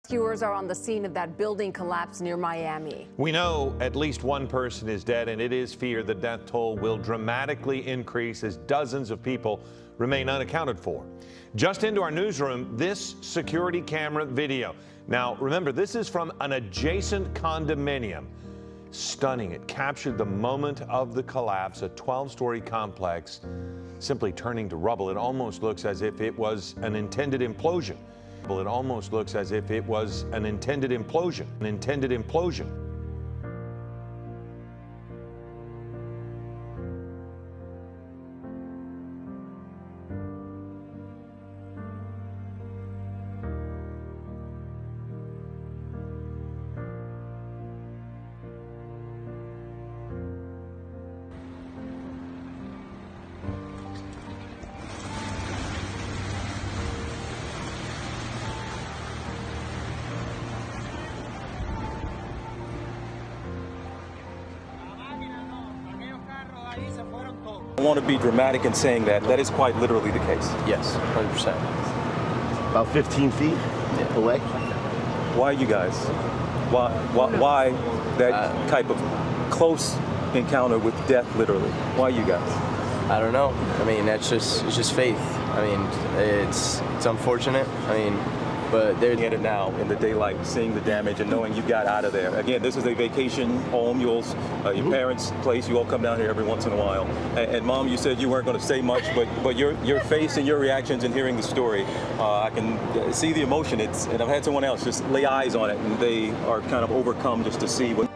Rescuers are on the scene of that building collapse near Miami. We know at least one person is dead, and it is feared the death toll will dramatically increase as dozens of people remain unaccounted for. Just into our newsroom, this security camera video. Now, remember, this is from an adjacent condominium. Stunning. It captured the moment of the collapse, a 12-story complex simply turning to rubble. It almost looks as if it was an intended implosion. It almost looks as if it was an intended implosion. I want to be dramatic in saying that is quite literally the case. Yes, 100%. About 15 feet away. Why you guys? Why that type of close encounter with death, literally? Why you guys? I don't know. I mean, it's just faith. I mean, it's unfortunate. I mean, but they're in it now in the daylight, seeing the damage and knowing you got out of there. Again, this is a vacation home. Your parents' place. You all come down here every once in a while. And Mom, you said you weren't going to say much, but your face and your reactions and hearing the story, I can see the emotion. And I've had someone else just lay eyes on it, and they are kind of overcome just to see what.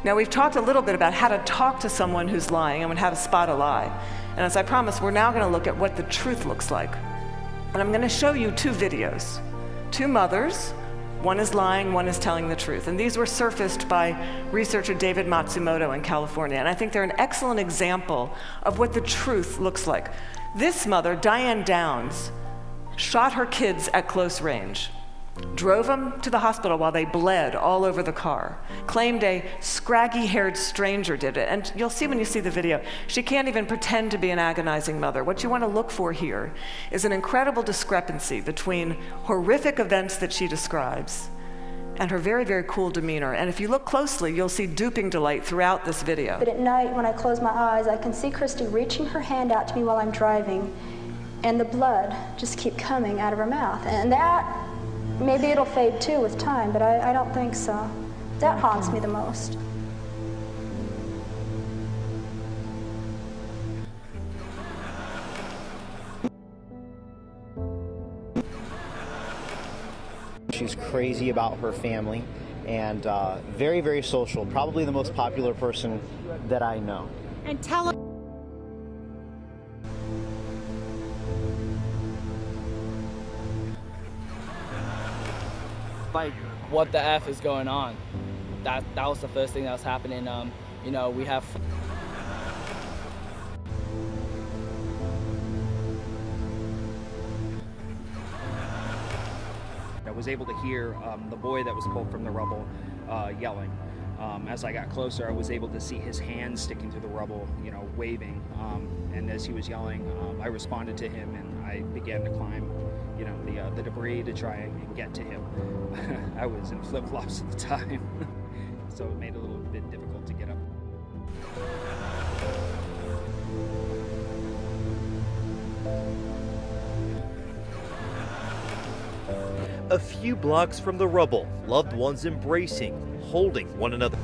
Now, we've talked a little bit about how to talk to someone who's lying and how to spot a lie. And as I promised, we're now going to look at what the truth looks like. And I'm going to show you two videos. Two mothers, one is lying, one is telling the truth. And these were surfaced by researcher David Matsumoto in California. And I think they're an excellent example of what the truth looks like. This mother, Diane Downs, shot her kids at close range. Drove them to the hospital while they bled all over the car. Claimed a scraggy-haired stranger did it. And you'll see when you see the video, she can't even pretend to be an agonizing mother. What you want to look for here is an incredible discrepancy between horrific events that she describes and her very, very cool demeanor. And if you look closely, you'll see duping delight throughout this video. But at night, when I close my eyes, I can see Christy reaching her hand out to me while I'm driving, and the blood just keep coming out of her mouth. And that, maybe it'll fade too with time, but I don't think so. That haunts me the most. She's crazy about her family and very, very social. Probably the most popular person that I know. And tell her. Like, what the F is going on? That was the first thing that was happening. You know, we have. I was able to hear the boy that was pulled from the rubble yelling. As I got closer, I was able to see his hands sticking through the rubble, you know, waving. And as he was yelling, I responded to him, and I began to climb, you know, the debris to try and get to him. I was in flip-flops at the time, so it made it a little bit difficult to get up. A few blocks from the rubble, loved ones embracing, holding one another.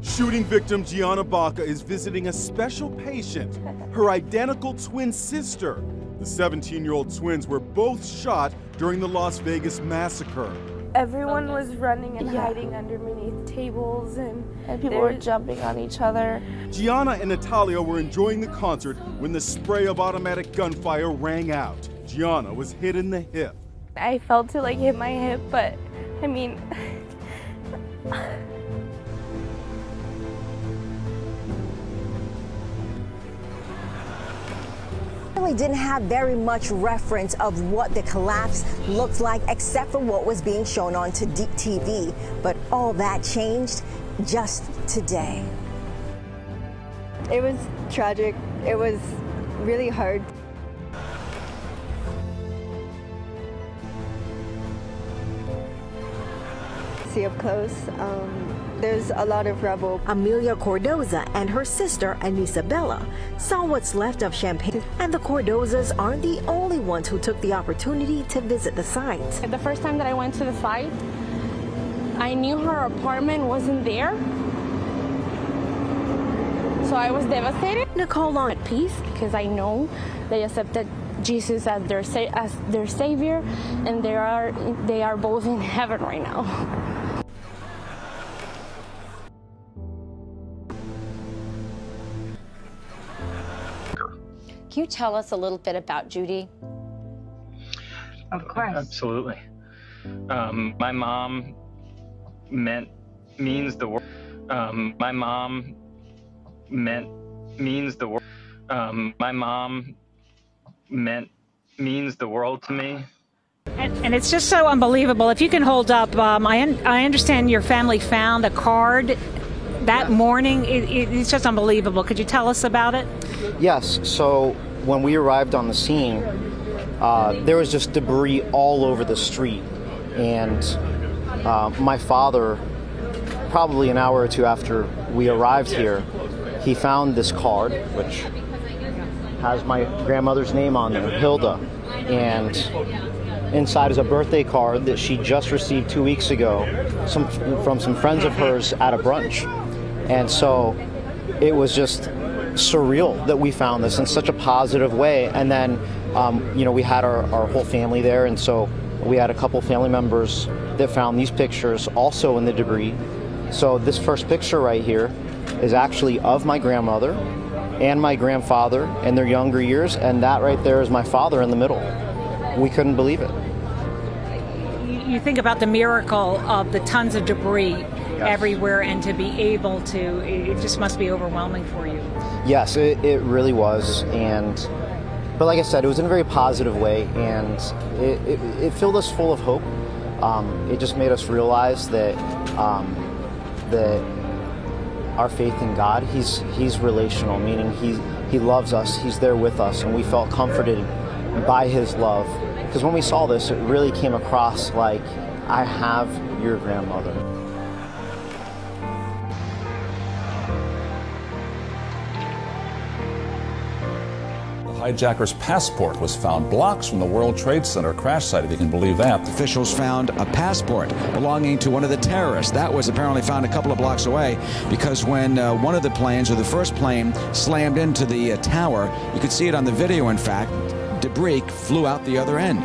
Shooting victim Gianna Baca is visiting a special patient, her identical twin sister. The 17-year-old twins were both shot during the Las Vegas massacre. Everyone was running and hiding underneath tables, and people were jumping on each other. Gianna and Natalia were enjoying the concert when the spray of automatic gunfire rang out. Gianna was hit in the hip. I felt it like hit my hip, but I mean, really didn't have very much reference of what the collapse looked like, except for what was being shown on TV. But all that changed just today. It was tragic. It was really hard. See up close. There's a lot of rubble. Amelia Cordoza and her sister, Anisabella, saw what's left of Champaign, and the Cordozas aren't the only ones who took the opportunity to visit the site. The first time that I went to the site, I knew her apartment wasn't there, so I was devastated. Nicole on at peace because I know they accepted Jesus as their savior, and they are both in heaven right now. Can you tell us a little bit about Judy? Of course. Absolutely. My mom means the world. My mom means the world. My mom means the world to me. And it's just so unbelievable. If you can hold up, I understand your family found a card that morning. It's just unbelievable. Could you tell us about it? Yes, so when we arrived on the scene, there was just debris all over the street. And my father, probably an hour or two after we arrived here, he found this card, which has my grandmother's name on there, Hilda. And inside is a birthday card that she just received 2 weeks ago from some friends of hers at a brunch. And so it was just surreal that we found this in such a positive way. And then, we had our whole family there, and so we had a couple family members that found these pictures also in the debris. So this first picture right here is actually of my grandmother and my grandfather in their younger years, and that right there is my father in the middle. We couldn't believe it. You think about the miracle of the tons of debris everywhere, and to be able to, it just must be overwhelming for you. Yes, it really was. But like I said, it was in a very positive way, and it filled us full of hope. It just made us realize that our faith in God, He's relational, meaning He loves us, He's there with us, and we felt comforted by His love. Because when we saw this, it really came across like, I have your grandmother. Hijacker's passport was found blocks from the World Trade Center crash site, if you can believe that. Officials found a passport belonging to one of the terrorists. That was apparently found a couple of blocks away, because when one of the planes, or the first plane, slammed into the tower, you could see it on the video, in fact, debris flew out the other end.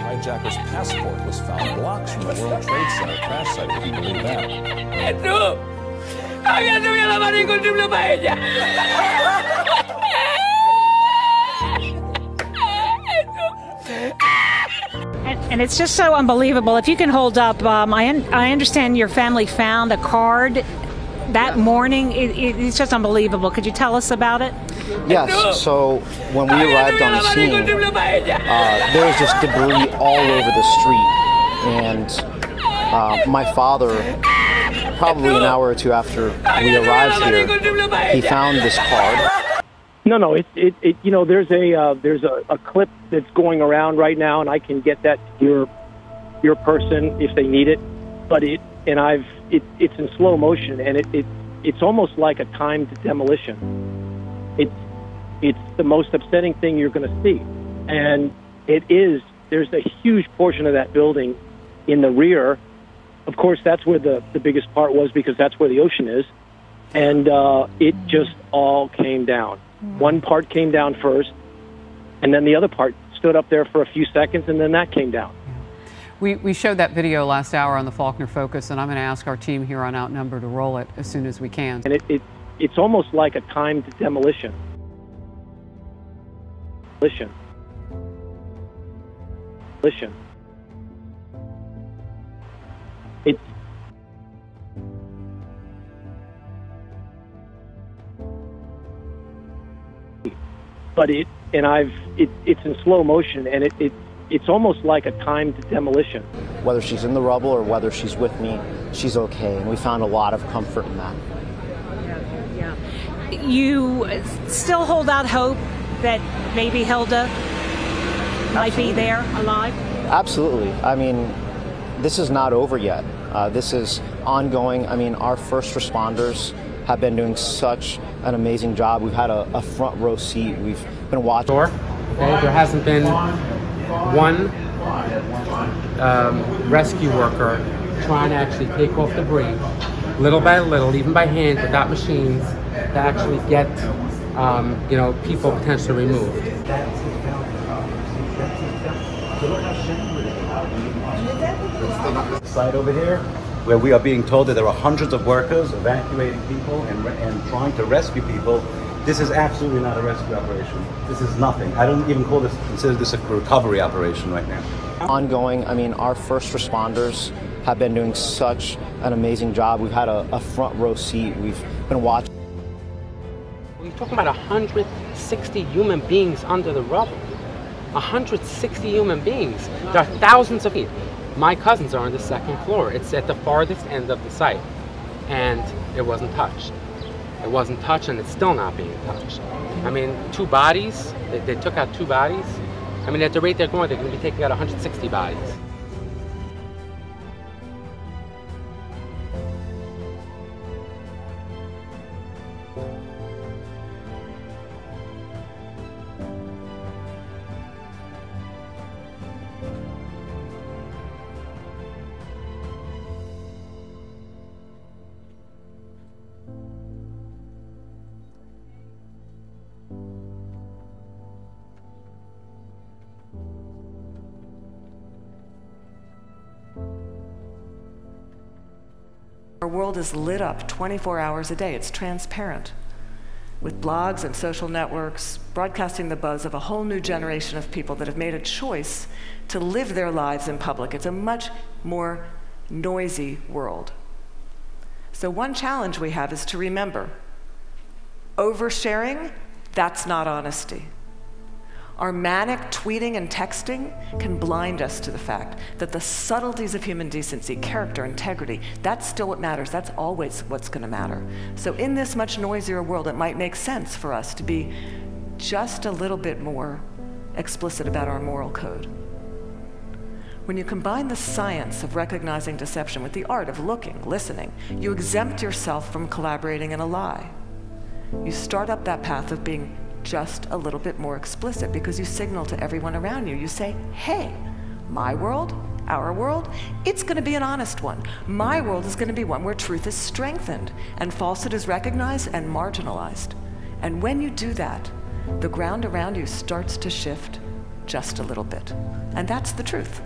Hijacker's passport was found blocks from the World Trade Center crash site, if you can believe that. And it's just so unbelievable. If you can hold up, I understand your family found a card that morning. It's just unbelievable. Could you tell us about it? Yes, so when we arrived on the scene, there was just debris all over the street. And my father, probably an hour or two after we arrived here, he found this card. No, there's a clip that's going around right now, and I can get that to your person if they need it. But it's in slow motion, and it's almost like a timed demolition. It's the most upsetting thing you're going to see, and there's a huge portion of that building in the rear. Of course, that's where the biggest part was, because that's where the ocean is, and it just all came down. One part came down first, and then the other part stood up there for a few seconds, and then that came down. We showed that video last hour on the Faulkner Focus, and I'm going to ask our team here on Outnumbered to roll it as soon as we can. And it's almost like a timed demolition. but it's in slow motion, and it's almost like a timed demolition. Whether she's in the rubble or whether she's with me, she's okay, and we found a lot of comfort in that. You still hold out hope that maybe Hilda might be there alive? Absolutely. I mean, this is not over yet. This is ongoing. I mean, our first responders have been doing such an amazing job. We've had a front row seat. We've been watching. Okay, there hasn't been one rescue worker trying to actually take off debris, little by little, even by hand, without machines, to actually get, people potentially removed. Site over here, where we are being told that there are hundreds of workers evacuating people and trying to rescue people. This is absolutely not a rescue operation. This is nothing. I don't even consider this a recovery operation right now. Ongoing. I mean, our first responders have been doing such an amazing job. We've had a front row seat. We've been watching. We're talking about 160 human beings under the rubble. 160 human beings. There are thousands of feet. My cousins are on the second floor. It's at the farthest end of the site, and it wasn't touched. It wasn't touched, and it's still not being touched. I mean, 2 bodies, they took out 2 bodies. I mean, at the rate they're going to be taking out 160 bodies. Our world is lit up 24 hours a day. It's transparent, with blogs and social networks broadcasting the buzz of a whole new generation of people that have made a choice to live their lives in public. It's a much more noisy world. So one challenge we have is to remember, oversharing, that's not honesty. Our manic tweeting and texting can blind us to the fact that the subtleties of human decency, character, integrity, that's still what matters. That's always what's going to matter. So in this much noisier world, it might make sense for us to be just a little bit more explicit about our moral code. When you combine the science of recognizing deception with the art of looking, listening, you exempt yourself from collaborating in a lie. You start up that path of being just a little bit more explicit because you signal to everyone around you. You say, hey, my world, our world, it's going to be an honest one. My world is going to be one where truth is strengthened and falsehood is recognized and marginalized. And when you do that, the ground around you starts to shift just a little bit. And that's the truth.